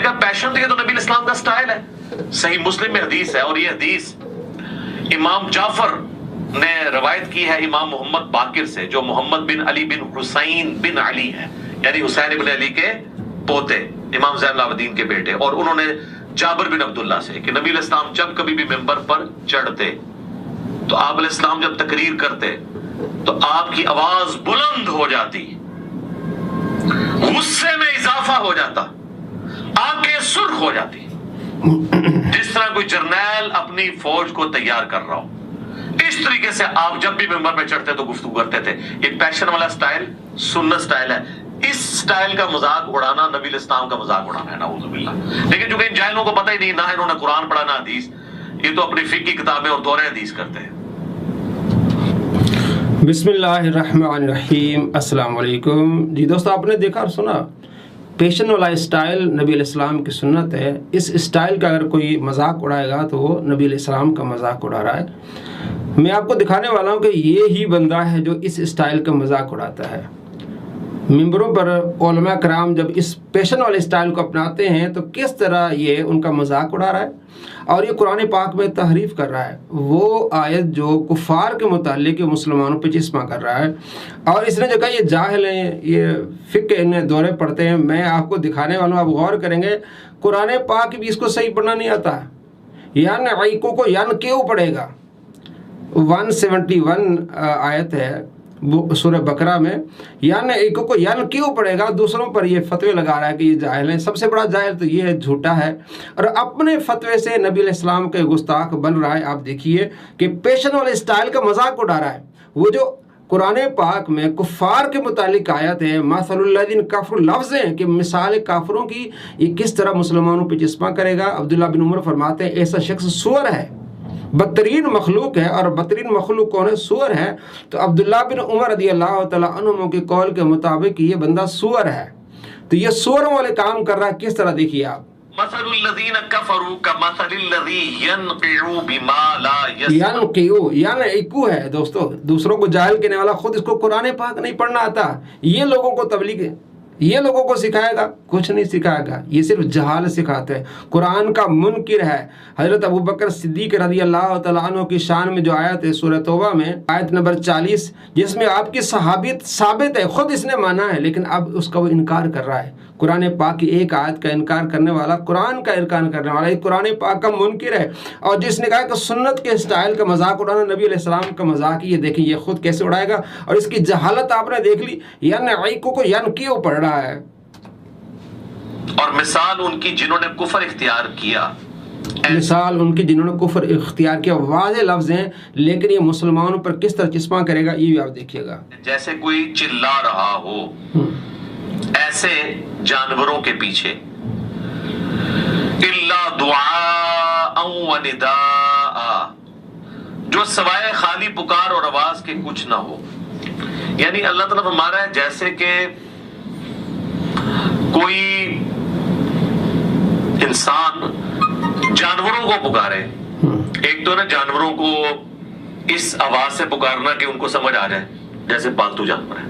کہا پیشن تو یہ تو نبی الاسلام کا سٹائل ہے. صحیح مسلم میں حدیث ہے، اور یہ حدیث امام جعفر نے روایت کی ہے امام محمد باقر سے، جو محمد بن علی بن حسین بن علی ہے، یعنی حسین بن علی کے پوتے، امام زین العابدین کے بیٹے. اور انہوں نے جابر بن عبداللہ سے کہ نبی علیہ السلام جب کبھی بھی ممبر پر چڑھتے تو آپ علیہ السلام جب تقریر کرتے تو آپ کی آواز بلند ہو جاتی، غصے میں اضافہ ہو جاتا، آنکھیں سرخ ہو جاتی، جس طرح کوئی جرنیل اپنی فوج کو تیار کر رہا ہو. اس طریقے سے آپ جب بھی ممبر پہ چڑھتے تو گفتگو کرتے تھے. یہ پیشن والا سٹائل سنت سٹائل ہے. اس سٹائل کا مذاق اڑانا نبی الاسلام کا مذاق اڑانا ہے، نعوذ باللہ. لیکن چونکہ ان جاہلوں کو پتہ ہی نہیں، نہ انہوں نے قرآن پڑھا نہ حدیث، یہ تو اپنی فقہ کی کتابیں اور دورہ حدیث کرتے ہیں. بسم اللہ الرحمن الرحیم. السلام علیکم. جی دوستو، آپ نے دیکھا اور سنا پیشن والا اسٹائل نبی علیہ السلام کی سنت ہے. اس اسٹائل کا اگر کوئی مذاق اڑائے گا تو وہ نبی علیہ السلام کا مذاق اڑا رہا ہے. میں آپ کو دکھانے والا ہوں کہ یہ ہی بندہ ہے جو اس اسٹائل کا مذاق اڑاتا ہے. ممبروں پر علماء کرام جب اس پیشن والے اسٹائل کو اپناتے ہیں تو کس طرح یہ ان کا مذاق اڑا رہا ہے اور یہ قرآن پاک میں تحریف کر رہا ہے. وہ آیت جو کفار کے متعلق مسلمانوں پہ چسپاں کر رہا ہے، اور اس نے جو کہا یہ جاہل ہیں، یہ فقہ انہیں دورے پڑھتے ہیں. میں آپ کو دکھانے والا ہوں، آپ غور کریں گے قرآن پاک بھی اس کو صحیح پڑھنا نہیں آتا. یان عیکو کو یان کیوں پڑھے گا. 171 آیت ہے سورہ بقرہ میں، یان عیکو کو یان کیوں پڑھے گا. دوسروں پر یہ فتوے لگا رہا ہے کہ یہ جاہل ہیں. سب سے بڑا جاہل تو یہ ہے، جھوٹا ہے، اور اپنے فتوے سے نبی علیہ السلام کے گستاخ بن رہا ہے. آپ دیکھیے کہ پیشن والے اسٹائل کا مذاق اڑا رہا ہے. وہ جو قرآن پاک میں کفار کے متعلق آیت ہے، مثل الذین کفروا، لفظ ہیں کہ مثال کافروں کی، یہ کس طرح مسلمانوں پہ چسپاں کرے گا. عبداللہ بن عمر فرماتے ہیں ایسا شخص سور ہے، بدترین مخلوق ہے. اور بدترین مخلوق کون ہے؟ سور ہے. تو عبداللہ بن عمر رضی اللہ تعالیٰ عنہ کے قول کے مطابق یہ بندہ سور ہے. تو یہ سوروں والے کام کر رہا ہے. کس طرح دیکھیے آپ، مثل الذین کفروا کمثل الذی ینقع بما لا یسمع. ینقع ہے دوستو، دوسروں کو جاہل کہنے والا، خود اس کو قرآن پاک نہیں پڑھنا آتا. یہ لوگوں کو تبلیغ ہے، یہ لوگوں کو سکھائے گا؟ کچھ نہیں سکھائے گا. یہ صرف جہال سکھاتے ہیں. قرآن کا منکر ہے. حضرت ابوبکر صدیق رضی اللہ تعالیٰ عنہ کی شان میں جو آیت ہے سورہ توبہ میں آیت نمبر 40، جس میں آپ کی صحابیت ثابت ہے، خود اس نے مانا ہے، لیکن اب اس کا وہ انکار کر رہا ہے. قرآن پاک کی ایک آیت کا انکار کرنے والا قرآن کا انکار کرنے والا، یہ قرآن پاک کا منکر ہے. اور جس نے کہا کہ سنت کے اسٹائل کا مذاق اڑانا نبی علیہ السلام کا مذاق، یہ دیکھیں یہ خود کیسے اڑائے گا. اور اس کی جہالت آپ نے دیکھ لی. یعنی عیکو کو یعنی کیوں پڑھ رہا ہے. اور مثال ان کی جنہوں نے کفر اختیار کیا، مثال ان کی جنہوں نے کفر اختیار کیا، واضح لفظ ہیں، لیکن یہ مسلمانوں پر کس طرح چسپاں کرے گا یہ بھی آپ دیکھیے گا. جیسے کوئی چلا رہا ہو ایسے جانوروں کے پیچھے، الا دعاء و نداء، جو سوائے خالی پکار اور آواز کے کچھ نہ ہو. یعنی اللہ تعالیٰ فرما رہا ہے جیسے کہ کوئی انسان جانوروں کو پکارے. ایک تو نا جانوروں کو اس آواز سے پکارنا کہ ان کو سمجھ آ جائے جیسے پالتو جانور ہے.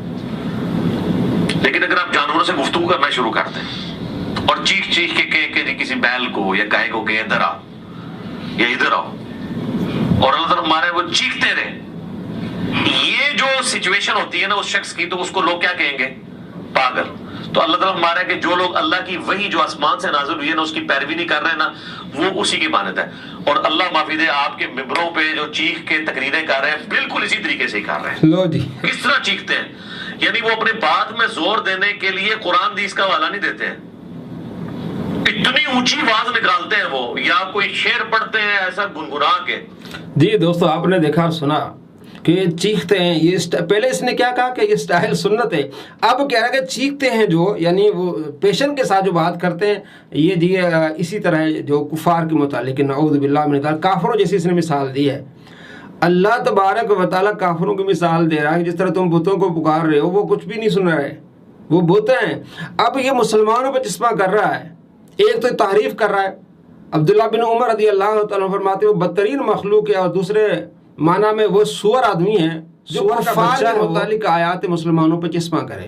لیکن اگر آپ جانوروں سے گفتگو کرنا شروع کرتے ہیں اور چیخ چیخ کے کہ کسی بیل کو یا گائے کو کہ ادھر آؤ یا ادھر آؤ، اور اللہ تعالیٰ ہمارے وہ چیختے رہے، یہ جو سچویشن ہوتی ہے نا اس شخص کی، تو اس کو لوگ کیا کہیں گے؟ پاگل. تو اللہ تعالیٰ ہمارا ہے کہ جو لوگ اللہ کی وحی جو آسمان سے نازل ہوئی ہے نا اس کی پیروی نہیں کر رہے نا، وہ اسی کی مانند ہے. اور اللہ معافی دے آپ کے ممبروں پہ جو چیخ کے تقریریں کر رہے ہیں بالکل اسی طریقے سے ہی کر رہے ہیں. لو جی کس طرح چیختے ہیں، یعنی وہ اپنے بات میں زور دینے کے لیے قرآن حدیث کا حوالہ نہیں دیتے ہیں، اتنی اونچی آواز نکالتے ہیں وہ، یا کوئی شعر پڑھتے ہیں ایسا گنگنا کے. جی دوستو، آپ نے دیکھا اور سنا کہ چیختے ہیں. یہ پہلے اس نے کیا کہا کہ یہ سٹائل سنت ہے، اب کہہ رہا ہے کہ چیختے ہیں جو، یعنی وہ پیشن کے ساتھ جو بات کرتے ہیں، یہ جی اسی طرح ہے جو کفار کے متعلق، نعوذ باللہ من ذالک، کافروں جیسی اس نے مثال دی ہے. اللہ تبارک و تعالیٰ کافروں کی مثال دے رہا ہے کہ جس طرح تم بتوں کو پکار رہے ہو، وہ کچھ بھی نہیں سن رہے، وہ بت ہیں. اب یہ مسلمانوں پہ چسپاں کر رہا ہے. ایک تو تعریف کر رہا ہے. عبداللہ بن عمر رضی اللہ تعالیٰ فرماتے ہیں وہ بدترین مخلوق ہے، اور دوسرے معنی میں وہ سور آدمی ہیں جو کفار کے متعلق آیات مسلمانوں پہ چسپاں کرے.